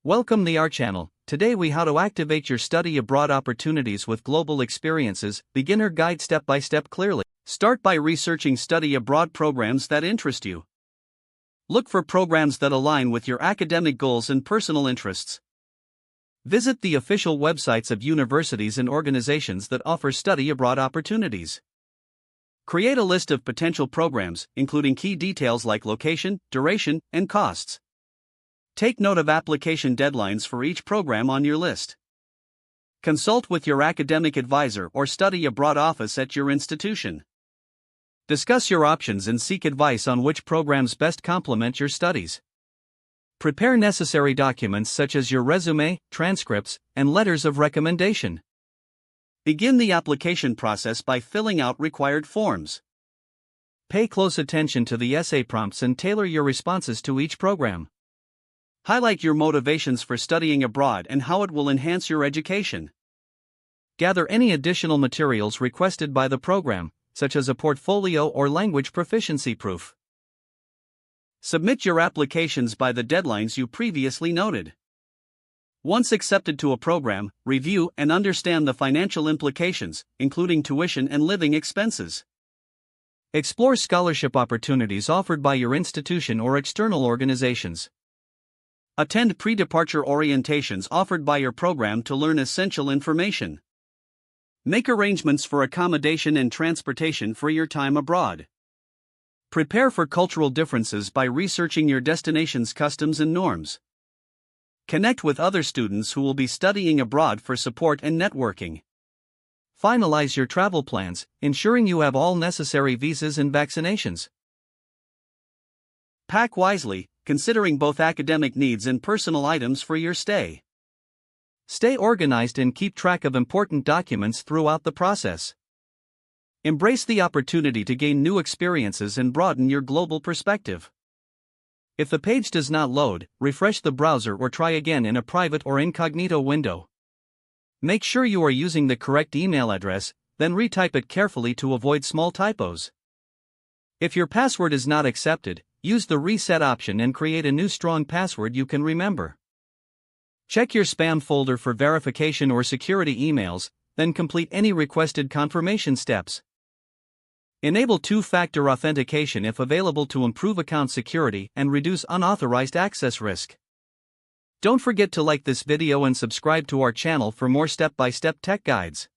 Welcome to our channel. Today we how to activate your study abroad opportunities with global experiences, beginner guide step by step clearly. Start by researching study abroad programs that interest you. Look for programs that align with your academic goals and personal interests. Visit the official websites of universities and organizations that offer study abroad opportunities. Create a list of potential programs, including key details like location, duration, and costs. Take note of application deadlines for each program on your list. Consult with your academic advisor or study abroad office at your institution. Discuss your options and seek advice on which programs best complement your studies. Prepare necessary documents such as your resume, transcripts, and letters of recommendation. Begin the application process by filling out required forms. Pay close attention to the essay prompts and tailor your responses to each program. Highlight your motivations for studying abroad and how it will enhance your education. Gather any additional materials requested by the program, such as a portfolio or language proficiency proof. Submit your applications by the deadlines you previously noted. Once accepted to a program, review and understand the financial implications, including tuition and living expenses. Explore scholarship opportunities offered by your institution or external organizations. Attend pre-departure orientations offered by your program to learn essential information. Make arrangements for accommodation and transportation for your time abroad. Prepare for cultural differences by researching your destination's customs and norms. Connect with other students who will be studying abroad for support and networking. Finalize your travel plans, ensuring you have all necessary visas and vaccinations. Pack wisely, considering both academic needs and personal items for your stay. Stay organized and keep track of important documents throughout the process. Embrace the opportunity to gain new experiences and broaden your global perspective. If the page does not load, refresh the browser or try again in a private or incognito window. Make sure you are using the correct email address, then retype it carefully to avoid small typos. If your password is not accepted, use the reset option and create a new strong password you can remember. Check your spam folder for verification or security emails, then complete any requested confirmation steps. Enable two-factor authentication if available to improve account security and reduce unauthorized access risk. Don't forget to like this video and subscribe to our channel for more step-by-step tech guides.